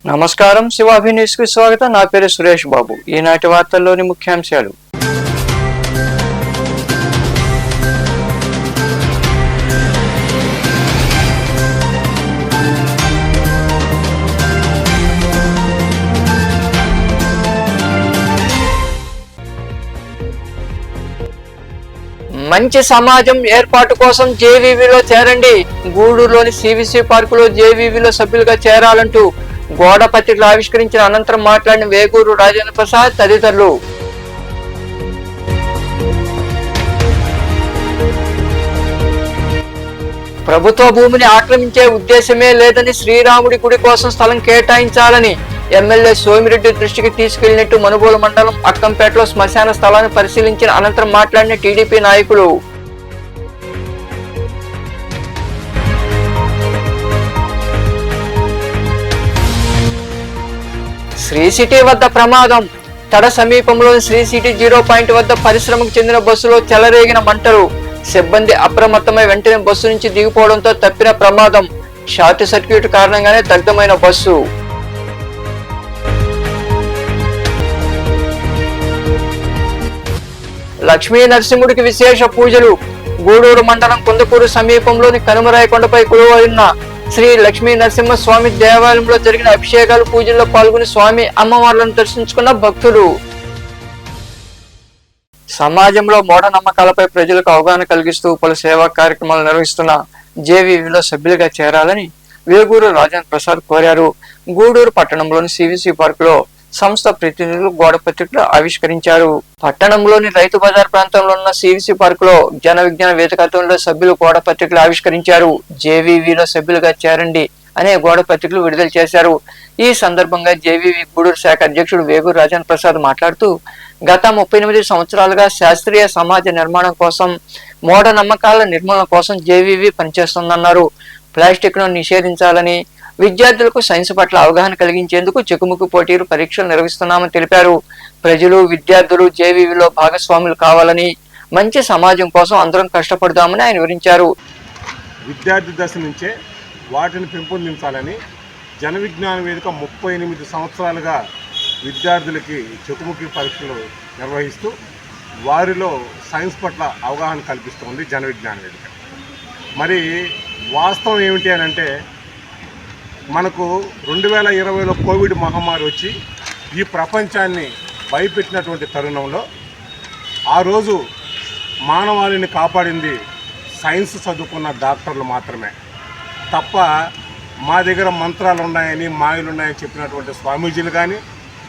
నమస్కారం, శివాభి న్యూస్ కి స్వాగతం. నా పేరు సురేష్ బాబు. ఈనాటి వార్తల్లోని ముఖ్యాంశాలు. మంచి సమాజం ఏర్పాటు కోసం జేవీవీలో చేరండి. గూడూరులోని సివిసి పార్కులో జేవీవీలో సభ్యులుగా చేరాలంటూ గోడ పత్రికలు ఆవిష్కరించిన అనంతరం మాట్లాడిన వేగూరు రాజేంద్ర ప్రసాద్ తదితరులు. ప్రభుత్వ భూమిని ఆక్రమించే ఉద్దేశమే లేదని, శ్రీరాముడి గుడి కోసం స్థలం కేటాయించాలని ఎమ్మెల్యే సోమిరెడ్డి దృష్టికి తీసుకెళ్లినట్టు మనుబోలు మండలం అక్కంపేటలో శ్మశాన స్థలాన్ని పరిశీలించిన అనంతరం మాట్లాడిన టీడీపీ నాయకులు. శ్రీ సిటీ వద్ద ప్రమాదం. తడ సమీపంలోని శ్రీ సిటీ 0 పాయింట్ వద్ద పరిశ్రమకు చెందిన బస్సులో చెలరేగిన మంటలు. సిబ్బంది అప్రమత్తమై వెంటనే బస్సు నుంచి దిగిపోవడంతో తప్పిన ప్రమాదం. షార్ట్ సర్క్యూట్ కారణంగానే దగ్ధమైన బస్సు. లక్ష్మీ నరసింహుడికి విశేష పూజలు. గూడూరు మండలం కుందకూరు సమీపంలోని కనుమరాయకొండపై కొలువైన శ్రీ లక్ష్మీ నరసింహ స్వామి దేవాలయంలో జరిగిన అభిషేకాలు, పూజల్లో పాల్గొని స్వామి అమ్మవార్లను దర్శించుకున్న భక్తులు. సమాజంలో మూఢనమ్మకాలపై ప్రజలకు అవగాహన కలిగిస్తూ పలు సేవా కార్యక్రమాలు నిర్వహిస్తున్న జేవీవీలో సభ్యులుగా చేరాలని వేగూరు రాజేంద్ర ప్రసాద్ కోరారు. గూడూరు పట్టణంలోని సివిసి పార్కులో సంస్థ ప్రతినిధులు గోడ పత్రికలు ఆవిష్కరించారు. పట్టణంలోని రైతు బజార్ ప్రాంతంలో ఉన్న సివిసి పార్కులో జన విజ్ఞాన వేదికలో సభ్యులు గోడ పత్రికలు ఆవిష్కరించారు. జేవీవీలో సభ్యులుగా చేరండి అనే గోడ పత్రికలు విడుదల చేశారు. ఈ సందర్భంగా జేవీవీ గూడూరు శాఖ అధ్యక్షుడు వేగూరు రాజేంద్ర ప్రసాద్ మాట్లాడుతూ, గత 38 సంవత్సరాలుగా శాస్త్రీయ సమాజ నిర్మాణం కోసం, మూఢ నమ్మకాల నిర్మూలన కోసం జేవీవీ పనిచేస్తుందన్నారు. ప్లాస్టిక్ ను నిషేధించాలని, విద్యార్థులకు సైన్స్ పట్ల అవగాహన కలిగించేందుకు చెకుముకు పోటీలు, పరీక్షలు నిర్వహిస్తున్నామని తెలిపారు. ప్రజలు, విద్యార్థులు జేవీవీలో భాగస్వాములు కావాలని, మంచి సమాజం కోసం అందరం కష్టపడదామని ఆయన వివరించారు. విద్యార్థి దశ నుంచే వాటిని పెంపొందించాలని జన విజ్ఞాన వేదిక 38 సంవత్సరాలుగా విద్యార్థులకి చెకుముకి పరీక్షలు నిర్వహిస్తూ వారిలో సైన్స్ పట్ల అవగాహన కల్పిస్తుంది జన విజ్ఞాన వేదిక. మరి వాస్తవం ఏమిటి అని అంటే, మనకు 2020లో కోవిడ్ మహమ్మారి వచ్చి ఈ ప్రపంచాన్ని భయపెట్టినటువంటి తరుణంలో ఆ రోజు మానవాళిని కాపాడింది సైన్స్ చదువుకున్న డాక్టర్లు మాత్రమే తప్ప, మా దగ్గర మంత్రాలు ఉన్నాయని, మాయలు ఉన్నాయని చెప్పినటువంటి స్వామీజీలు కానీ,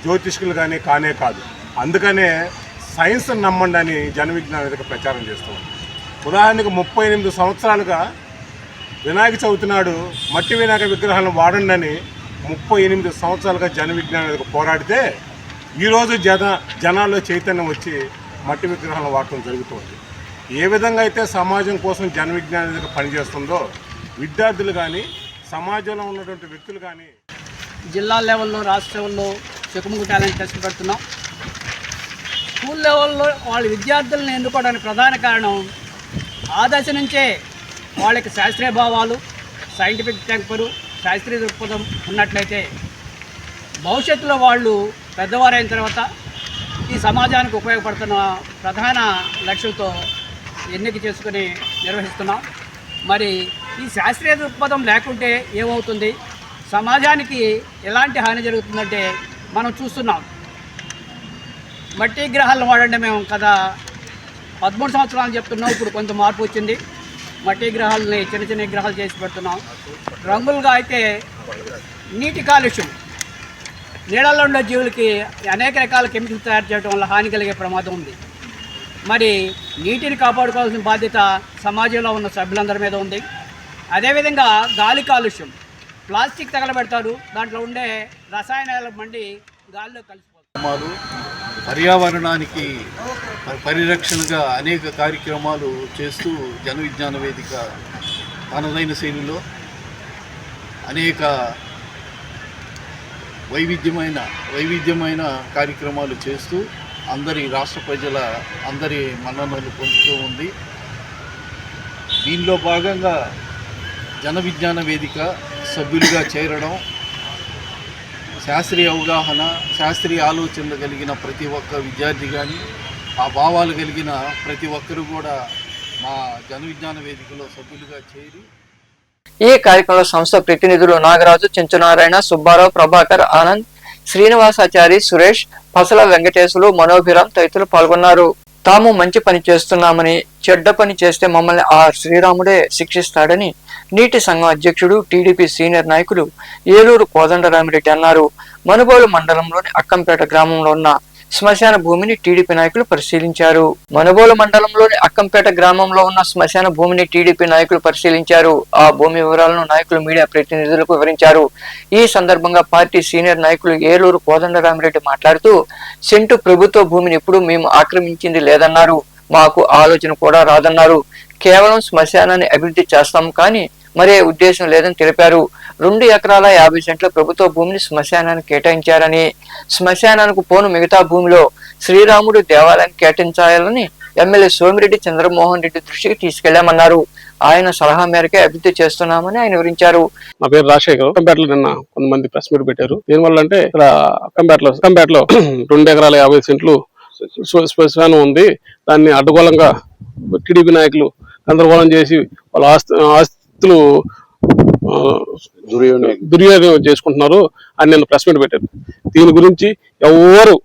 జ్యోతిష్కులు కానీ కానే కాదు. అందుకనే సైన్స్ నమ్మండి అని జన విజ్ఞాన వేదిక ప్రచారం చేస్తుంది. ఉదాహరణకు 38 సంవత్సరాలుగా వినాయక చవితి నాడు మట్టి వినాయక విగ్రహాలను వాడండి అని 38 సంవత్సరాలుగా జన విజ్ఞాన వేదిక పోరాడితే, ఈరోజు జనాల్లో చైతన్యం వచ్చి మట్టి విగ్రహాలను వాడటం జరుగుతుంది. ఏ విధంగా అయితే సమాజం కోసం జన విజ్ఞాన వేదిక పనిచేస్తుందో, విద్యార్థులు కానీ, సమాజంలో ఉన్నటువంటి వ్యక్తులు కానీ జిల్లా లెవెల్లో, రాష్ట్ర లెవెల్లో చెకుముకు టాలెంట్ టెస్ట్ పెడుతున్నాం. స్కూల్ లెవెల్లో వాళ్ళ విద్యార్థులను ఎన్నుకోవడానికి ప్రధాన కారణం, ఆ దశ నుంచే వాళ్ళకి శాస్త్రీయ భావాలు, సైంటిఫిక్ టెంపరు, శాస్త్రీయ దృక్పథం ఉన్నట్లయితే భవిష్యత్తులో వాళ్ళు పెద్దవారైన తర్వాత ఈ సమాజానికి ఉపయోగపడుతున్న ప్రధాన లక్ష్యంతో ఎన్నిక చేసుకుని నిర్వహిస్తున్నాం. మరి ఈ శాస్త్రీయ దృక్పథం లేకుంటే ఏమవుతుంది, సమాజానికి ఎలాంటి హాని జరుగుతుందంటే మనం చూస్తున్నాం. మట్టి విగ్రహాలను వాడండి మేము కదా 13 సంవత్సరాలు చెప్తున్నాం. ఇప్పుడు కొంత మార్పు వచ్చింది. మట్టి విగ్రహాలని చిన్న చిన్న విగ్రహాలు చేసి పెడుతున్నాం. రంగులుగా అయితే నీటి కాలుష్యం, నీళ్ళల్లో ఉండే జీవులకి అనేక రకాల కెమికల్స్ తయారు చేయడం వల్ల హాని కలిగే ప్రమాదం ఉంది. మరి నీటిని కాపాడుకోవాల్సిన బాధ్యత సమాజంలో ఉన్న సభ్యులందరి మీద ఉంది. అదేవిధంగా గాలి కాలుష్యం, ప్లాస్టిక్ తగలబెడతారు, దాంట్లో ఉండే రసాయనాలు మండి గాలిలో కలిసిపోతారు. పర్యావరణానికి పరిరక్షణగా అనేక కార్యక్రమాలు చేస్తూ జన విజ్ఞాన వేదిక తనదైన శైలిలో అనేక వైవిధ్యమైన కార్యక్రమాలు చేస్తూ రాష్ట్ర ప్రజల అందరి మన్ననలు పొందుతూ ఉంది. దీనిలో భాగంగా జన విజ్ఞాన వేదిక సభ్యులుగా చేరడం, శాస్త్రీయ అవగాహన, శాస్త్రీయ ఆలోచనలు కలిగిన ప్రతి ఒక్క విద్యార్థి కానీ, ఆ భావాలు కలిగిన ప్రతి ఒక్కరు కూడా మా జన విజ్ఞాన వేదికలో సభ్యులుగా చేరి ఈ కార్యక్రమంలో సంస్థ ప్రతినిధులు నాగరాజు, చెంచునారాయణ, సుబ్బారావు, ప్రభాకర్, ఆనంద్, శ్రీనివాసాచారి, సురేష్, పసల వెంకటేశ్వరు, మనోభిరామ్ తదితరులు పాల్గొన్నారు. తాము మంచి పని చేస్తున్నామని, చెడ్డ పని చేస్తే మమ్మల్ని ఆ శ్రీరాముడే శిక్షిస్తాడని నీటి సంఘం అధ్యక్షుడు, టీడీపీ సీనియర్ నాయకులు ఏలూరు కోదండరామిరెడ్డి అన్నారు. మనుబోలు మండలంలోని అక్కంపేట గ్రామంలో ఉన్న శ్మశాన భూమిని టీడీపీ నాయకులు పరిశీలించారు. మనుబోలు మండలంలోని అక్కంపేట గ్రామంలో ఉన్న శ్మశాన భూమిని టీడీపీ నాయకులు పరిశీలించారు. ఆ భూమి వివరాలను నాయకులు మీడియా ప్రతినిధులకు వివరించారు. ఈ సందర్భంగా పార్టీ సీనియర్ నాయకులు ఏలూరు కోదండరామిరెడ్డి మాట్లాడుతూ, సెంటు ప్రభుత్వ భూమిని ఎప్పుడు మేము ఆక్రమించింది లేదన్నారు. మాకు ఆలోచన కూడా రాదన్నారు. కేవలం శ్మశానాన్ని అభివృద్ధి చేస్తాం కానీ మరే ఉద్దేశం లేదని తెలిపారు. 2 ఎకరాల 50 సెంట్ల ప్రభుత్వ భూమిని శ్మశానానికి కేటాయించారని, శ్మశానానికి పోను మిగతా భూమిలో శ్రీరాముడు దేవాలయానికి కేటాయించాలని ఎమ్మెల్యే సోమిరెడ్డి చంద్రమోహన్ రెడ్డి దృష్టికి తీసుకెళ్లామన్నారు. ఆయన సలహా మేరకే అభివృద్ధి చేస్తున్నామని ఆయన వివరించారు. నా పేరు రాజశేఖర్. అక్కంపేటలో నిన్న కొంతమంది ప్రెస్ మీట్ పెట్టారు. దీనివల్ల అంటే ఇక్కడ అక్కంపేటలో 2 ఎకరాల 50 సెంట్లు శ్మశానం ఉంది. దాన్ని అడ్డగోళంగా టీడీపీ నాయకులు గందరగోళం చేసి వాళ్ళ ఆస్తులు దుర్వినియోగం చేసుకుంటున్నారు అని నేను ప్రెస్ మీట్ పెట్టాను. దీని గురించి ఎవరు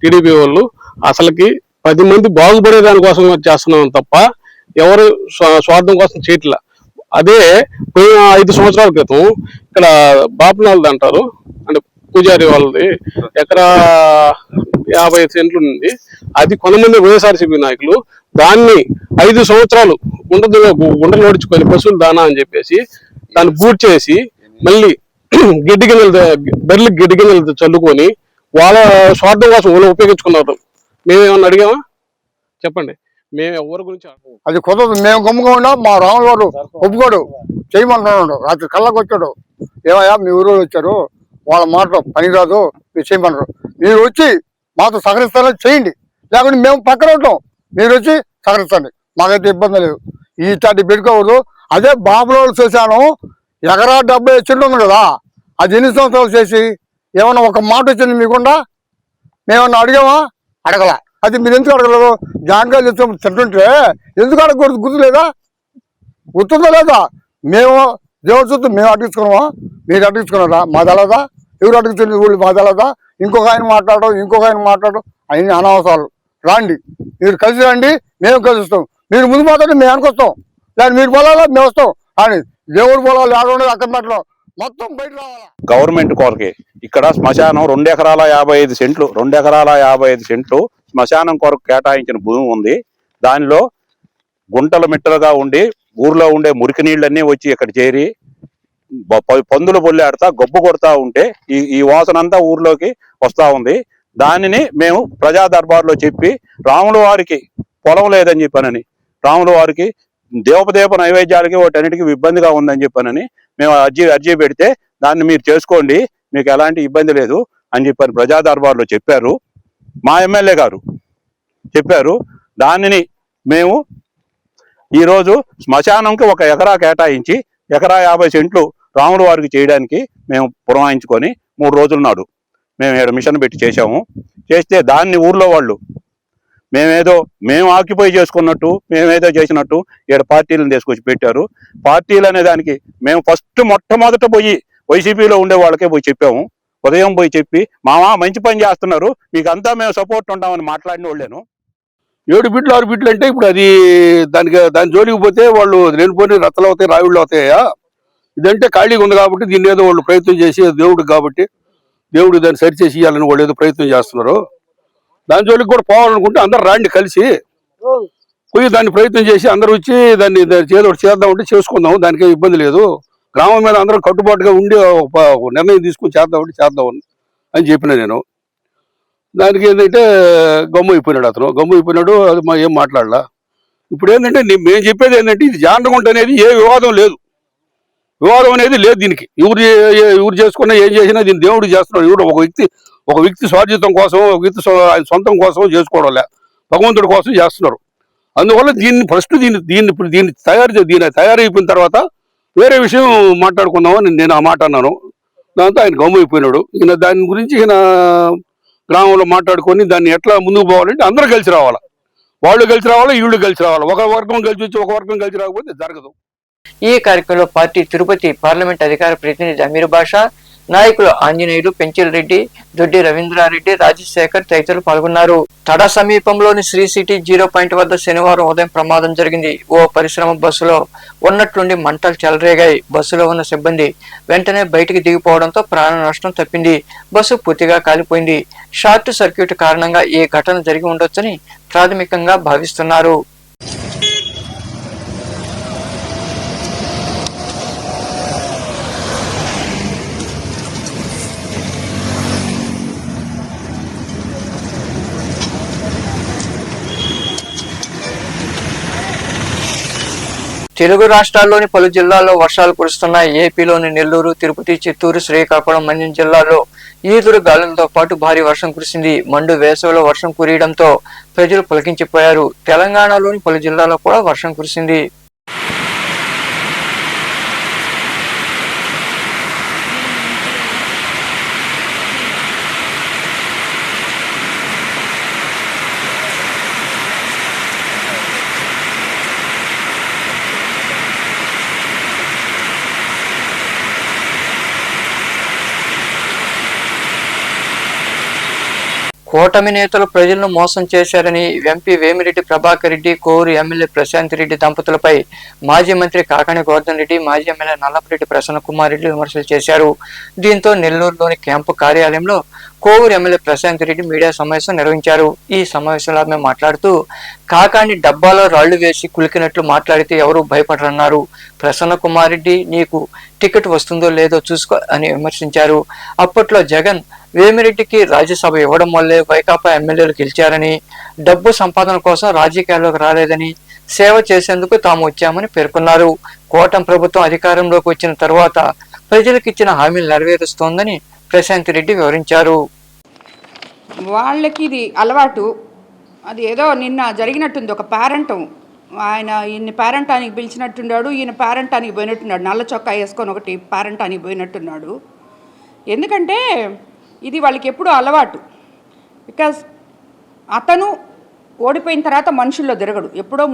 టీడీపీ వాళ్ళు అసలుకి 10 మంది బాగుపడే దానికోసం చేస్తున్నాం తప్ప ఎవరు స్వార్థం కోసం చేయట్లా. అదే 5 సంవత్సరాల క్రితం ఇక్కడ బాపనాలది అంటారు, అంటే పూజారి వాళ్ళది ఎకరా 50 సెంట్లు ఉంది. అది కొంతమంది వైఎస్ఆర్సీపీ నాయకులు దాన్ని 5 సంవత్సరాలు గుండెలు ఓడించుకొని పశువులు దానా అని చెప్పేసి దాన్ని బూట్ చేసి మళ్ళీ బెర్లి గిడ్డి గిన్నెలు చల్లుకొని వాళ్ళ స్వార్థం కోసం వాళ్ళు ఉపయోగించుకున్నారు. మేమేమన్నా అడిగామా చెప్పండి? మేము ఎవరి గురించి అది కుదరదు. మేము గమ్ముగా మా రాముల వారు ఒప్పుకోడు, చేయమంటున్నాడు. రాత్రి కళ్ళకు వచ్చాడు, ఏమయ్యా మీ ఊరు వచ్చారు, వాళ్ళ మాట పని రాదు, మీరు చేయమంటారు. మీరు వచ్చి మాతో సహకరిస్తారని చేయండి, లేకుంటే మేము పక్కన ఉంటాం, మీరు వచ్చి సహకరించండి, మాకైతే ఇబ్బంది లేదు. ఈ తాటి పెట్టుకోవద్దు. అదే బాబులో చేశాను, ఎకరా 70 సెంట్లు ఉంది కదా, అది ఎన్ని సంవత్సరాలు చేసి ఏమన్నా ఒక మాట వచ్చింది మీకుండా? మేమన్నా అడిగామా? అడగల. అది మీరు ఎందుకు అడగలేదు? జాంకాయలు తింటుంటే ఎందుకు అడగకూడదు? గుర్తు లేదా? గుర్తుందా లేదా? మేము దేవుడు చూస్తూ మేము అడిగించుకున్నామా? మీరు అడిగించుకున్నారా? మాది అలాదా? ఎవరు అడుగుతుంది? ఊళ్ళు మాది అలాదా? ఇంకొక ఆయన మాట్లాడడం అవన్నీ అనవసరాలు. రాండి, మీరు కలిసి రండి, మేము కలిసి వస్తాం. మీరు ముందు మాట్లాడి మేము అనుకొస్తాం, లేదా మీరు పొలాలా మేము వస్తాం. అని దేవుడు పొలాలు ఆడ అక్కడ మొత్తం బయట రావాలా? గవర్నమెంట్ కొరకే ఇక్కడ శ్మశానం 2 ఎకరాల 55 సెంట్లు 2 ఎకరాల 55 సెంట్లు శ్మశానం కొరకు కేటాయించిన భూమి ఉంది. దానిలో గుంటలు మిట్టలుగా ఉండి ఊర్లో ఉండే మురికి నీళ్ళన్నీ వచ్చి ఇక్కడ చేరి పందులు పొల్లాడుతా గొబ్బు కొడతా ఉంటే ఈ వాసన అంతా ఊర్లోకి వస్తా ఉంది. దానిని మేము ప్రజా దర్బార్లో చెప్పి రాముల వారికి పొలం లేదని చెప్పానని, రాముల వారికి దేవదేవ నైవేద్యాలకి వాటన్నిటికీ ఇబ్బందిగా ఉందని చెప్పానని మేము అర్జీ పెడితే దాన్ని మీరు చేసుకోండి, మీకు ఎలాంటి ఇబ్బంది లేదు అని చెప్పని ప్రజా దర్బార్లో చెప్పారు. మా ఎమ్మెల్యే గారు చెప్పారు. దానిని మేము ఈరోజు శ్మశానంకి 1 ఎకరా కేటాయించి ఎకరా 50 సెంట్లు రాముల వారికి చేయడానికి మేము పురమాయించుకొని 3 రోజుల నాడు మేము ఇక్కడ మిషన్ పెట్టి చేశాము. చేస్తే దాన్ని ఊర్లో వాళ్ళు మేము ఆక్యుపై చేసుకున్నట్టు, మేమేదో చేసినట్టు ఇక్కడ పార్టీలను తీసుకొచ్చి పెట్టారు. పార్టీలు అనే దానికి మేము మొట్టమొదట పోయి వైసీపీలో ఉండే వాళ్ళకే పోయి చెప్పాము. ఉదయం పోయి చెప్పి మామా మంచి పని చేస్తున్నారు, మీకు అంతా మేము సపోర్ట్ ఉంటామని మాట్లాడిన వాళ్ళేను. 7 బిట్లు 6 బిట్లు అంటే ఇప్పుడు అది దాని జోలికి పోతే వాళ్ళు లేనిపోయి రత్తలు అవుతాయి, రావిళ్ళు అవుతాయా? ఇదంటే ఖాళీగా ఉంది కాబట్టి దీన్ని ఏదో వాళ్ళు ప్రయత్నం చేసి దేవుడు కాబట్టి దేవుడు దాన్ని సరిచేసి ఇవ్వాలని వాళ్ళు ఏదో ప్రయత్నం చేస్తున్నారు. దాని జోలికి కూడా పోవాలనుకుంటే అందరు రాండి, కలిసి పోయి దాన్ని ప్రయత్నం చేసి అందరూ వచ్చి దాన్ని ఏదో చేద్దామంటే చేసుకుందాం, దానికే ఇబ్బంది లేదు. గ్రామం మీద అందరం కట్టుబాటుగా ఉండి నిర్ణయం తీసుకుని చేద్దామని అని చెప్పిన నేను. దానికి ఏంటంటే గమ్ము అయిపోయినాడు అది ఏం మాట్లాడలా. ఇప్పుడు ఏంటంటే మేము చెప్పేది ఏంటంటే ఇది జాండగుంట అనేది ఏ వివాదం లేదు. వివాదం అనేది లేదు దీనికి. ఎవరు చేసుకున్నా ఏం చేసినా దీన్ని దేవుడు చేస్తున్నాడు. ఎవరు ఒక వ్యక్తి స్వార్జితం కోసం, ఒక వ్యక్తి ఆయన సొంతం కోసం చేసుకోవడం లే, భగవంతుడి కోసం చేస్తున్నారు. అందువల్ల దీన్ని తయారైపోయిన తర్వాత వేరే విషయం మాట్లాడుకుందామని నేను ఆ మాట అన్నాను. దాంతో ఆయన గమ్మైపోయినాడు. ఈయన దాని గురించి ఈయన గ్రామంలో మాట్లాడుకొని దాన్ని ఎట్లా ముందుకు పోవాలంటే అందరూ కలిసి రావాలా, వాళ్ళు కలిసి రావాలా, వీళ్ళు కలిసి రావాలా. ఒక వర్గం కలిసి వచ్చి ఒక వర్గం కలిసి రాకపోతే జరగదు. ఈ కార్యక్రమంలో పార్టీ తిరుపతి పార్లమెంట్ అధికార ప్రతినిధి అమీర్ బాషా, నాయకులు ఆంజనేయులు, పెంచిల్ రెడ్డి, దొడ్డి రవీంద్రారెడ్డి, రాజశేఖర్ తదితరులు పాల్గొన్నారు. తడ సమీపంలోని శ్రీ సిటీ 0 పాయింట్ వద్ద శనివారం ఉదయం ప్రమాదం జరిగింది. ఓ పరిశ్రమ బస్సులో ఉన్నట్లుండి మంటలు చెలరేగాయి. బస్సులో ఉన్న సిబ్బంది వెంటనే బయటికి దిగిపోవడంతో ప్రాణ నష్టం తప్పింది. బస్సు పూర్తిగా కాలిపోయింది. షార్ట్ సర్క్యూట్ కారణంగా ఈ ఘటన జరిగి ఉండొచ్చని ప్రాథమికంగా భావిస్తున్నారు. తెలుగు రాష్ట్రాల్లోని పలు జిల్లాల్లో వర్షాలు కురుస్తున్నాయి. ఏపీలోని నెల్లూరు, తిరుపతి, చిత్తూరు, శ్రీకాకుళం, మన్యం జిల్లాల్లో ఈదురు గాలులతో పాటు భారీ వర్షం కురిసింది. మండు వేసవిలో వర్షం కురియడంతో ప్రజలు పులకించిపోయారు. తెలంగాణలోని పలు జిల్లాల్లో కూడా వర్షం కురిసింది. కూటమి నేతలు ప్రజలను మోసం చేశారని ఎంపీ వేమిరెడ్డి ప్రభాకర్ రెడ్డి, కోవూరు ఎమ్మెల్యే ప్రశాంత్ రెడ్డి దంపతులపై మాజీ మంత్రి కాకాని గోవర్ధన్ రెడ్డి, మాజీ ఎమ్మెల్యే నల్లపరెడ్డి ప్రసన్న కుమార్ రెడ్డి విమర్శలు చేశారు. దీంతో నెల్లూరులోని క్యాంపు కార్యాలయంలో కోవూరు ఎమ్మెల్యే ప్రశాంత్ రెడ్డి మీడియా సమావేశం నిర్వహించారు. ఈ సమావేశంలో ఆమె మాట్లాడుతూ కాకాని డబ్బాలో రాళ్లు వేసి కులికినట్లు మాట్లాడితే ఎవరూ భయపడరన్నారు. ప్రసన్న కుమార్ రెడ్డి నీకు టికెట్ వస్తుందో లేదో చూసుకో అని విమర్శించారు. అప్పట్లో జగన్ వేమిరెడ్డికి రాజ్యసభ ఇవ్వడం వల్లే వైకాపా ఎమ్మెల్యేలు గెలిచారని, డబ్బు సంపాదన కోసం రాజకీయాల్లోకి రాలేదని, సేవ చేసేందుకు తాము వచ్చామని పేర్కొన్నారు. కూటమి ప్రభుత్వం అధికారంలోకి వచ్చిన తర్వాత ప్రజలకు ఇచ్చిన హామీలు నెరవేరుస్తోందని ప్రశాంత్ రెడ్డి వివరించారు. వాళ్ళకి ఇది అలవాటు. అది ఏదో నిన్న జరిగినట్టుంది. ఒక పేరెంట్ ఆయన ఈయన పేరెంటానికి పిలిచినట్టున్నాడు, ఈయన పేరెంటానికి పోయినట్టున్నాడు. నల్ల చొక్కా వేసుకొని ఒకటి పేరెంటానికి పోయినట్టున్నాడు. ఎందుకంటే ఇది వాళ్ళకి ఎప్పుడూ అలవాటు. బికాజ్ అతను ఓడిపోయిన తర్వాత మనుషుల్లో తిరగడు. ఎప్పుడో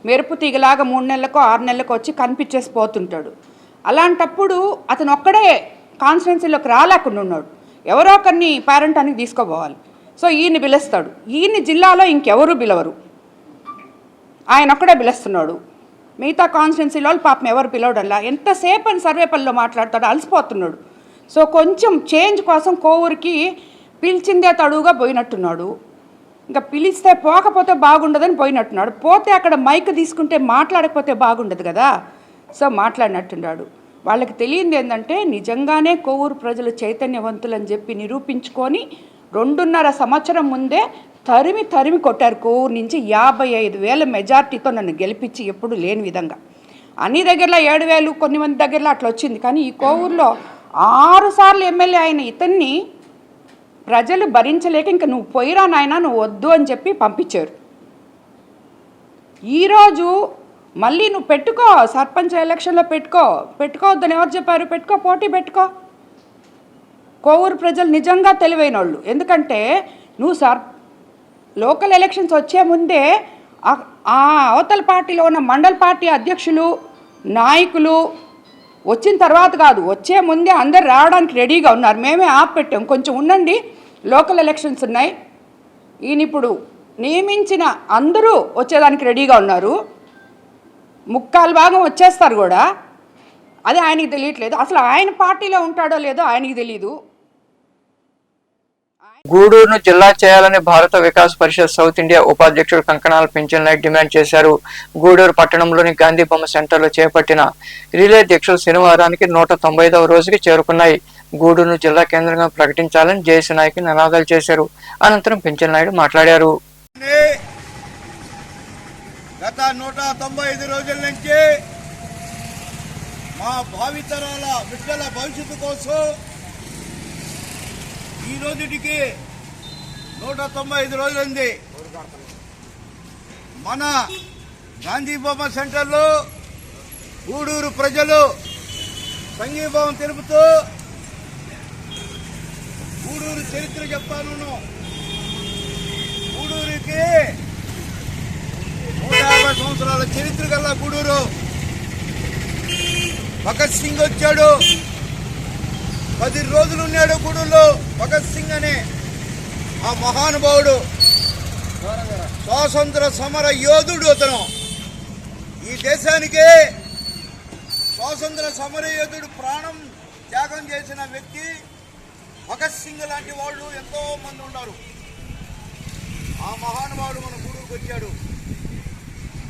మెరుపు తీగలాగా 3 నెలలకో 6 నెలలకో వచ్చి కనిపించేసి పోతుంటాడు. అలాంటప్పుడు అతను ఒక్కడే కాన్స్టిట్యున్సీలోకి రాలేకుండా ఉన్నాడు. ఎవరో ఒకరిని పేరెంటానికి తీసుకోపోవాలి. సో ఈయన్ని పిలుస్తాడు. ఈయన్ని జిల్లాలో ఇంకెవరు పిలవరు, ఆయన ఒక్కడే పిలుస్తున్నాడు. మిగతా కాన్స్టిట్యున్సీలో పాపం ఎవరు పిలవడంలా. ఎంతసేపు అని సర్వేపల్లిలో మాట్లాడతాడు, అలసిపోతున్నాడు. సో కొంచెం చేంజ్ కోసం కోవూరికి పిలిచిందే తడువుగా పోయినట్టున్నాడు. ఇంకా పిలిస్తే పోకపోతే బాగుండదని పోయినట్టున్నాడు. పోతే అక్కడ మైక్ తీసుకుంటే మాట్లాడకపోతే బాగుండదు కదా. సో మాట్లాడినట్టున్నాడు. వాళ్ళకి తెలియంది ఏంటంటే నిజంగానే కోవూరు ప్రజలు చైతన్యవంతులని చెప్పి నిరూపించుకొని 2.5 సంవత్సరం ముందే తరిమి కొట్టారు. కోవూరు నుంచి 55,000 మెజార్టీతో నన్ను గెలిపించి ఎప్పుడు లేని విధంగా. అన్ని దగ్గరలో 7,000 కొన్ని మంది దగ్గరలో అట్లా వచ్చింది. కానీ ఈ కోవూరులో 6 సార్లు ఎమ్మెల్యే అయిన ఇతన్ని ప్రజలు భరించలేక ఇంక నువ్వు పోయిరా నాయనా, నువ్వు వద్దు అని చెప్పి పంపించారు. ఈరోజు మళ్ళీ నువ్వు పెట్టుకో, సర్పంచ్ ఎలక్షన్లో పెట్టుకోవద్దని ఎవరు చెప్పారు? పోటీ పెట్టుకో. కోవూరు ప్రజలు నిజంగా తెలివైన వాళ్ళు. ఎందుకంటే నువ్వు లోకల్ ఎలక్షన్స్ వచ్చే ముందే ఆ అవతల పార్టీలో ఉన్న మండల పార్టీ అధ్యక్షులు, నాయకులు వచ్చిన తర్వాత కాదు, వచ్చే ముందే అందరు రావడానికి రెడీగా ఉన్నారు. మేమే ఆపెట్టాం, కొంచెం ఉండండి, లోకల్ ఎలక్షన్స్ ఉన్నాయి. ఈయన ఇప్పుడు నియమించిన అందరూ వచ్చేదానికి రెడీగా ఉన్నారు. 3/4 భాగం వచ్చేస్తారు కూడా. అది ఆయనకి తెలియట్లేదు. అసలు ఆయన పార్టీలో ఉంటాడో లేదో ఆయనకి తెలీదు. గూడూరును జిల్లా చేయాలని భారత వికాస్ పరిషత్ సౌత్ ఇండియా ఉపాధ్యక్షుడు కంకణాల పెంచల్ నాయక్ డిమాండ్ చేశారు. గూడూరు పట్టణంలోని గాంధీ బొమ్మ సెంటర్లో చేపట్టిన రిలే దీక్షలు శనివారానికి 195వ రోజుకి చేరుకున్నాయి. గూడూరును జిల్లా కేంద్రంగా ప్రకటించాలని జేసీ నాయక్ నినాదాలు చేశారు. అనంతరం పెంచల్ నాయుడు మాట్లాడారు. గత 195 రోజుల నుంచి మా భావితరాల బిడ్డల భవిష్యత్తు కోసం ఈ రోజుటికి 195 రోజులైంది. మన గాంధీ బొమ్మ సెంటర్లో గూడూరు ప్రజలు సంఘీభావం తెలుపుతూ గూడూరు చరిత్ర చెప్తాను. గూడూరుకి 150 సంవత్సరాల చరిత్ర గల గూడూరు. భగత్ సింగ్ వచ్చాడు, 10 రోజులు ఉన్నాడు గూడూరులో. భగత్ సింగ్ అనే ఆ మహానుభావుడు స్వాతంత్ర సమర యోధుడు. అతను ఈ దేశానికి స్వాతంత్ర సమర యోధుడు, ప్రాణం త్యాగం చేసిన వ్యక్తి. భగత్ సింగ్ లాంటి వాళ్ళు ఎంతో మంది ఉన్నారు. ఆ మహానుభావుడు మన గూడూరుకు వచ్చాడు.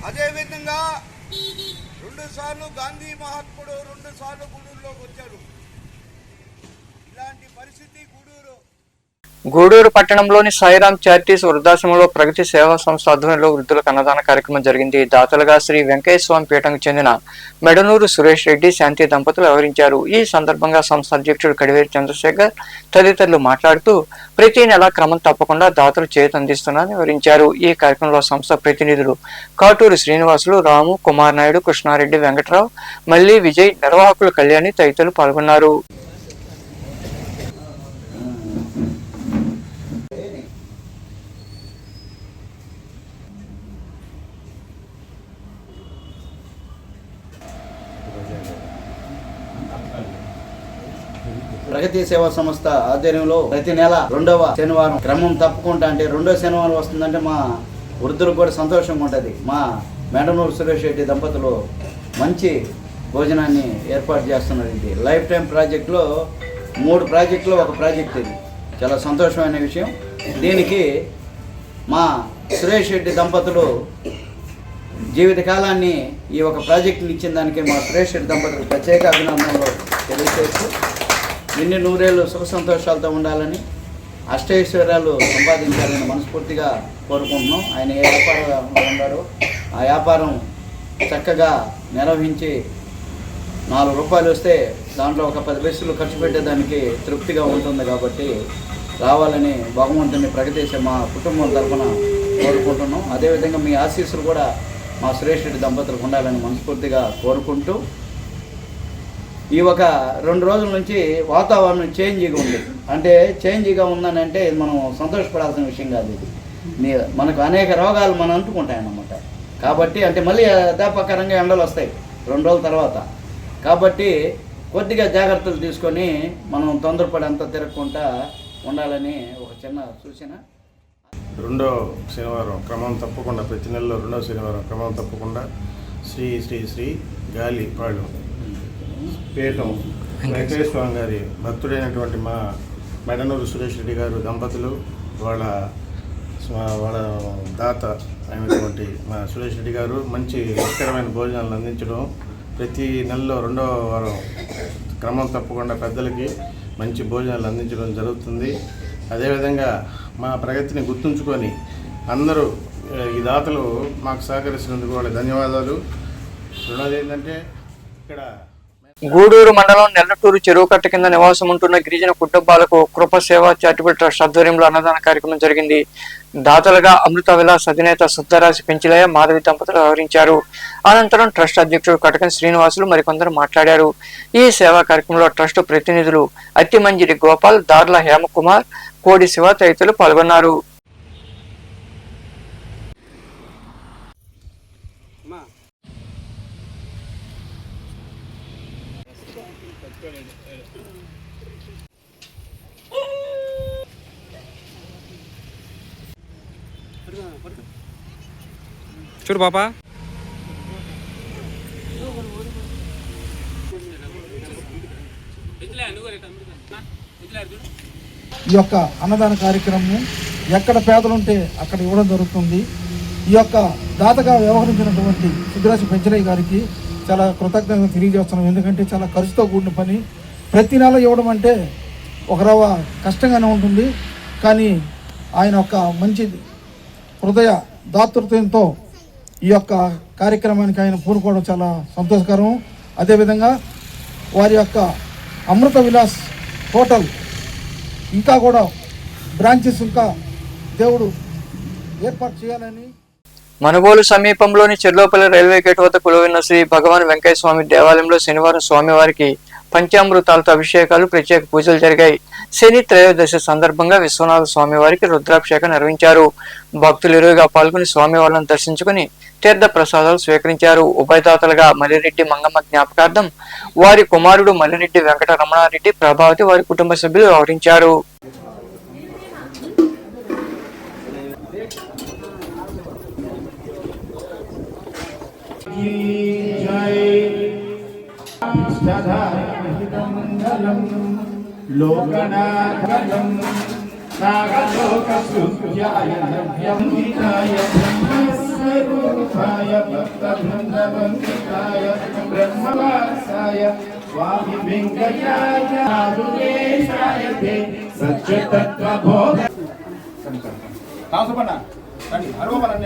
అదేవిధంగా 2 సార్లు గాంధీ మహాత్ముడు 2 సార్లు గూడూరులోకి వచ్చాడు. ఇలాంటి పరిస్థితి గూడూరు. గూడూరు పట్టణంలోని సాయిరాం చారిటీస్ వృద్ధాశ్రమంలో ప్రగతి సేవా సంస్థ ఆధ్వర్యంలో వృద్ధులకు అన్నదాన కార్యక్రమం జరిగింది. దాతలుగా శ్రీ వెంకయ్య స్వామి పీఠంకు చెందిన మెడనూరు సురేష్ రెడ్డి, శాంతి దంపతులు వ్యవహరించారు. ఈ సందర్భంగా సంస్థ అధ్యక్షుడు కడివేరి చంద్రశేఖర్ తదితరులు మాట్లాడుతూ ప్రతి నెల క్రమం తప్పకుండా దాతలు చేతందిస్తున్నారని వివరించారు. ఈ కార్యక్రమంలో సంస్థ ప్రతినిధులు కాటూరు శ్రీనివాసులు, రాము, కుమార్ నాయుడు, కృష్ణారెడ్డి, వెంకట్రావు, మల్లి, విజయ్, నిర్వాహకులు కళ్యాణి తదితరులు పాల్గొన్నారు. ప్రగతి సేవా సంస్థ ఆధ్వర్యంలో ప్రతి నెల 2వ శనివారం క్రమం తప్పకుండా, అంటే 2వ శనివారం వస్తుందంటే మా వృద్ధులకు కూడా సంతోషంగా ఉంటుంది. మా మెడనూరు సురేష్ రెడ్డి దంపతులు మంచి భోజనాన్ని ఏర్పాటు చేస్తున్నారు. ఇది లైఫ్ టైం ప్రాజెక్టులో 3 ప్రాజెక్టులో ఒక ప్రాజెక్ట్. ఇది చాలా సంతోషమైన విషయం. దీనికి మా సురేష్ రెడ్డి దంపతులు జీవితకాలాన్ని ఈ ఒక ప్రాజెక్టుని ఇచ్చిన దానికి మా సురేష్ రెడ్డి దంపతులు ప్రత్యేక అభినందనలు తెలియజేస్తూ నిన్ను నూరేళ్ళు సుఖ సంతోషాలతో ఉండాలని, అష్టైశ్వర్యాలు సంపాదించాలని మనస్ఫూర్తిగా కోరుకుంటున్నాం. ఆయన ఏ వ్యాపారంలో ఉన్నాడో ఆ వ్యాపారం చక్కగా నిర్వహించి 4 రూపాయలు వస్తే దాంట్లో ఒక 10 పైసలు ఖర్చు పెట్టేదానికి తృప్తిగా ఉంటుంది. కాబట్టి రావాలని భగవంతుని ప్రగతిసే మా కుటుంబం తరఫున కోరుకుంటున్నాం. అదేవిధంగా మీ ఆశీస్సులు కూడా మా సురేష్ రెడ్డి దంపతులకు ఉండాలని మనస్ఫూర్తిగా కోరుకుంటూ, ఈ ఒక 2 రోజుల నుంచి వాతావరణం చేంజ్గా ఉంది. అంటే చేంజ్గా ఉందని అంటే మనం సంతోషపడాల్సిన విషయం కాదు. ఇది మనకు అనేక రోగాలు మనం అంటుకుంటాయన్నమాట. కాబట్టి అంటే మళ్ళీ యథాప్రకారంగా ఎండలు వస్తాయి 2 రోజుల తర్వాత. కాబట్టి కొద్దిగా జాగ్రత్తలు తీసుకొని మనం తొందరపడి అంతా తిరగకుండా ఉండాలని ఒక చిన్న సూచన. 2వ శనివారం క్రమం తప్పకుండా, ప్రతి నెలలో 2వ శనివారం క్రమం తప్పకుండా శ్రీ శ్రీ శ్రీ గాలిపాడు పీఠం వెంకయ్య స్వామి గారి భక్తుడైనటువంటి మా మెడనూరు సురేష్ రెడ్డి గారు దంపతులు, వాళ్ళ దాత అయినటువంటి మా సురేష్ రెడ్డి గారు మంచి రుచికరమైన భోజనాలను అందించడం, ప్రతి నెలలో 2వ వారం క్రమం తప్పకుండా పెద్దలకి మంచి భోజనాలు అందించడం జరుగుతుంది. అదేవిధంగా మా ప్రగతిని గుర్తుంచుకొని అందరూ ఈ దాతలు మాకు సహకరిస్తున్నందుకు వాళ్ళ ధన్యవాదాలు. రెండోది ఏంటంటే, ఇక్కడ గూడూరు మండలం నెల్లటూరు చెరువు కట్ట కింద నివాసం ఉంటున్న గిరిజన కుటుంబాలకు కృప సేవా చారిటబుల్ ట్రస్ట్ ఆధ్వర్యంలో అన్నదాన కార్యక్రమం జరిగింది. దాతలుగా అమృత విలాస్ అధినేత సుద్దరాశి పెంచిలయ్య, మాధవి దంపతులు వ్యవహరించారు. అనంతరం ట్రస్ట్ అధ్యక్షుడు కటకం శ్రీనివాసులు మరికొందరు మాట్లాడారు. ఈ సేవా కార్యక్రమంలో ట్రస్ట్ ప్రతినిధులు అత్తిమంజిరి గోపాల్, దార్ల హేమకుమార్, కోడి శివ తదితరులు పాల్గొన్నారు. చూడు పాపా, ఈ యొక్క అన్నదాన కార్యక్రమం ఎక్కడ పేదలుంటే అక్కడ ఇవ్వడం జరుగుతుంది. ఈ యొక్క దాతగా వ్యవహరించినటువంటి సుద్దరాశి పెంచలయ్య గారికి చాలా కృతజ్ఞతలు తెలియజేస్తున్నాం. ఎందుకంటే చాలా ఖర్చుతో కూడిన పని. ప్రతి నెల ఇవ్వడం అంటే ఒక రవ్వ కష్టంగానే ఉంటుంది. కానీ ఆయన ఒక మంచి హృదయ దాతృత్వంతో ఈ యొక్క కార్యక్రమానికి ఆయన పూనుకోవడం చాలా సంతోషకరం. అదేవిధంగా వారి యొక్క అమృత విలాస్ హోటల్ ఇంకా కూడా బ్రాంచెస్ ఇంకా దేవుడు ఏర్పాటు చేయాలని. మనుగోలు సమీపంలోని చెర్లోపల్లి రైల్వే గేట్ వద్ద కొలువైన శ్రీ భగవాన్ వెంకయ్య స్వామి దేవాలయంలో శనివారం స్వామివారికి పంచామృతాలతో అభిషేకాలు, ప్రత్యేక పూజలు జరిగాయి. శని త్రయోదశి సందర్భంగా విశ్వనాథ స్వామివారికి రుద్రాభిషేకం నిర్వహించారు. భక్తులు ఇరువుగా పాల్గొని స్వామివారిని దర్శించుకుని తీర్థ ప్రసాదాలు స్వీకరించారు. ఉభయదాతలుగా మల్లిరెడ్డి మంగమ్మ జ్ఞాపకార్థం వారి కుమారుడు మల్లిరెడ్డి వెంకట రమణారెడ్డి, ప్రభావతి వారి కుటుంబ సభ్యులు వ్యవహరించారు. లోకనాథం నాగలోకసుఖ్యాయ నవ్యంతికాయ బ్రహ్మస్వరూపాయ భక్తబృందవంతికాయ బ్రహ్మవాసాయ స్వామి వెంకయ్యాయ ఆదురేశాయ తే సత్యతత్వబోధ తాసపన్న రండి అరవపన్న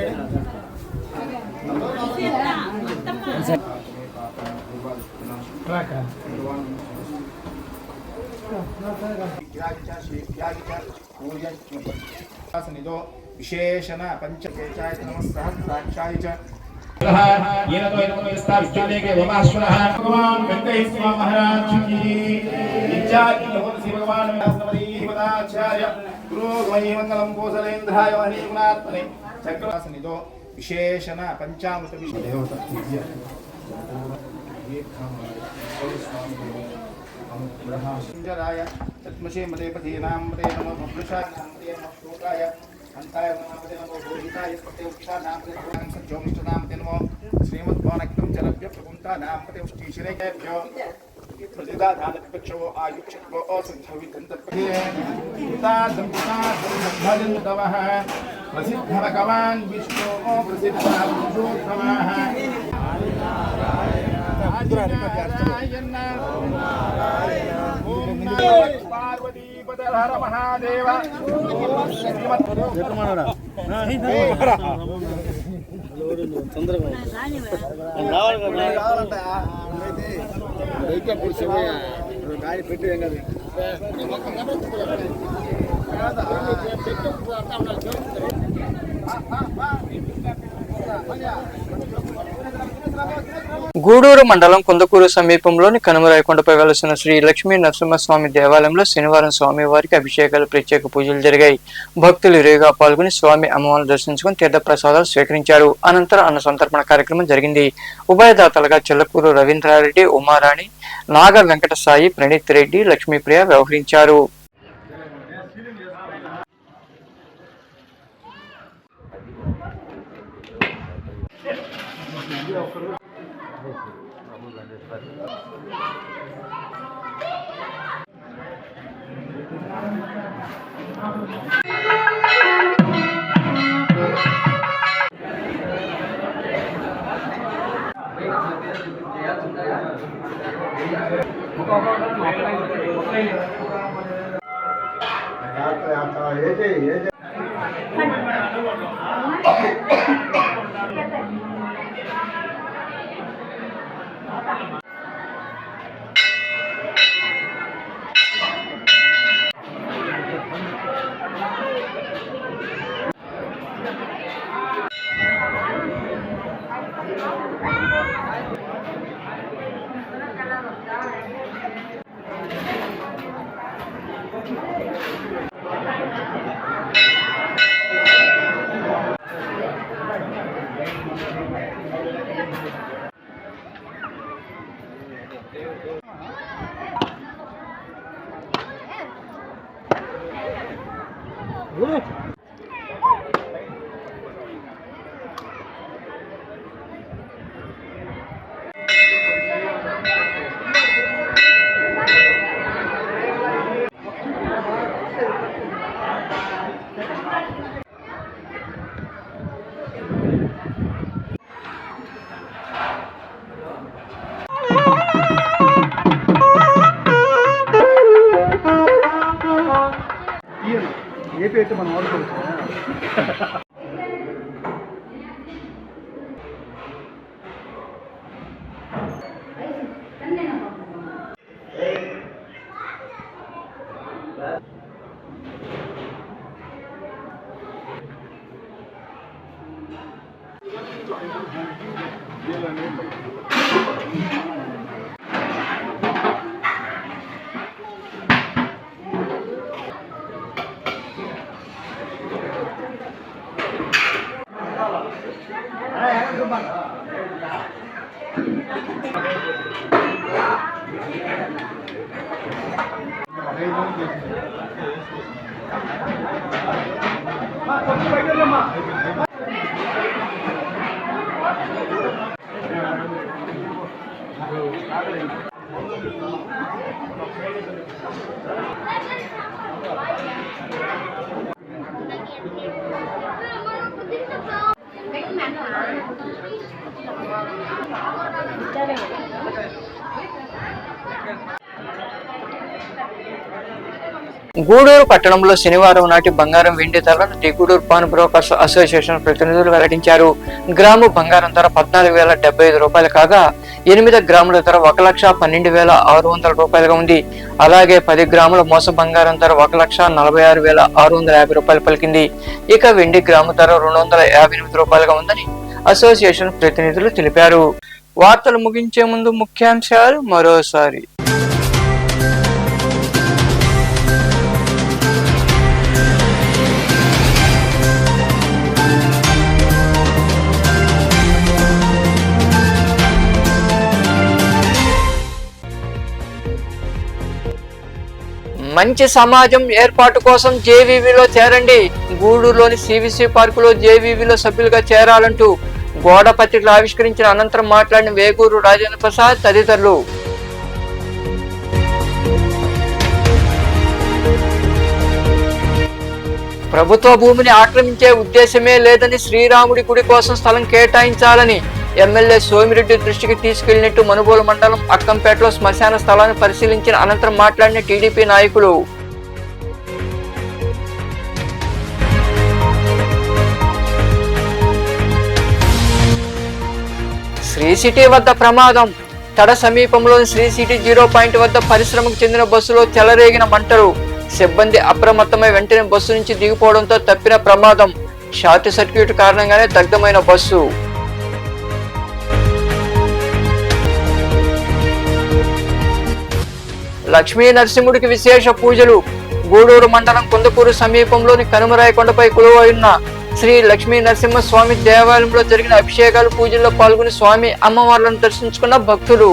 విశేషణ పంచకేశాయ నమస్సహస్రాక్షాయ చ येनतो इदमो यस्ता विद्यालेके वमाश्वरः भगवान वेंकटेश्वर स्वामी महाराज की इच्छाति भगवान श्री भगवान व्यासनवरी हिमदाचार्य गुरु मयि मंगलम कोसलेंद्राय हरि गुणात्मने चक्रवासनिदो विशेषण पंचामृत विषय देवता पूज्य ब्रह्मसंजराय तत्मशे मदेपदीनां मदे नमो भवृषानां मदे नमो श्लोकाय अंताय नमो मदे नमो भूहिताय स्पते उक्षानां मदे भगवान् सज्जोमिष्टनां मदे नमो श्रीमद्वानक्तं जलभ्य प्रकुंतानां मदे उष्टिशिरेभ्यो प्रतिदा धानपिक्षो आयुक्षत्वो असंधविदन्तपथे दंता भजन्तवः प्रसिद्ध भगवान् विष्णु प्रसिद्धः पुरुषोत्तमः पार्वती पदर हर महादेव गाड़ी पेट्टी గూడూరు మండలం కుందకూరు సమీపంలోని కనుమరాయకొండపై వెలసిన శ్రీ లక్ష్మీ నరసింహస్వామి దేవాలయంలో శనివారం స్వామివారికి అభిషేకాలు, ప్రత్యేక పూజలు జరిగాయి. భక్తులు ఇరువుగా పాల్గొని స్వామి అమ్మవారిని దర్శించుకుని తీర్థ ప్రసాదాలు స్వీకరించారు. అనంతరం అన్న సంతర్పణ కార్యక్రమం జరిగింది. ఉభయదాతలుగా చెల్లకూరు రవీంద్రారెడ్డి, ఉమారాణి, నాగ వెంకట సాయి, ప్రణీత్ రెడ్డి, లక్ష్మీప్రియ వ్యవహరించారు. ఏపీ అయితే మనం వాడుకోవచ్చు. గూడూరు పట్టణంలో శనివారం నాటి బంగారం వెండి ధరలను the Gudur pawn brokers association ప్రతినిధులు వెల్లడించారు. గ్రాము బంగారం ధర 14,075 రూపాయలు కాగా 8 గ్రాముల ధర 1,12,600 రూపాయలుగా ఉంది. అలాగే 10 గ్రాముల మోస బంగారం ధర 1,46,650 రూపాయలు పలికింది. ఇక వెండి గ్రాము ధర 258 రూపాయలుగా ఉందని అసోసియేషన్ ప్రతినిధులు తెలిపారు. వార్తలు ముగించే ముందు ముఖ్యాంశాలు మరోసారి. మంచి సమాజం ఏర్పాటు కోసం జేవీవీలో చేరండి. గూడూరులోని సివిసి పార్కులో జేవీవీలో సభ్యులుగా చేరాలంటూ గోడ పత్రికలు ఆవిష్కరించిన అనంతరం మాట్లాడిన వేగూరు రాజేంద్ర ప్రసాద్ తదితరులు. ప్రభుత్వ భూమిని ఆక్రమించే ఉద్దేశమే లేదని శ్రీరాముడి గుడి కోసం స్థలం కేటాయించాలని ఎమ్మెల్యే సోమిరెడ్డి దృష్టికి తీసుకెళ్లినట్టు మనుబోలు మండలం అక్కంపేటలో శ్మశాన స్థలాన్ని పరిశీలించిన అనంతరం మాట్లాడిన టీడీపీ నాయకులు. శ్రీ సిటీ వద్ద ప్రమాదం. తడ సమీపంలోని శ్రీ సిటీ 0 పాయింట్ వద్ద పరిశ్రమకు చెందిన బస్సులో చెలరేగిన మంటలు. సిబ్బంది అప్రమత్తమై వెంటనే బస్సు నుంచి దిగిపోవడంతో తప్పిన ప్రమాదం. షార్ట్ సర్క్యూట్ కారణంగానే దగ్ధమైన బస్సు. లక్ష్మీ నరసింహుడికి విశేష పూజలు. గూడూరు మండలం కుందకూరు సమీపంలోని కనుమరాయకొండపై కొలువైన శ్రీ లక్ష్మీ నరసింహ స్వామి దేవాలయంలో జరిగిన అభిషేకాలు పూజల్లో పాల్గొని స్వామి అమ్మవార్లను దర్శించుకున్న భక్తులు.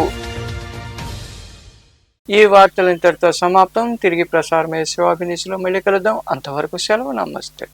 ఈ వార్తలు ఇంతటితో సమాప్తం. తిరిగి ప్రసారమయ్యే శివాభినీసులో మళ్ళీ కలుద్దాం. అంతవరకు సెలవు. నమస్తే.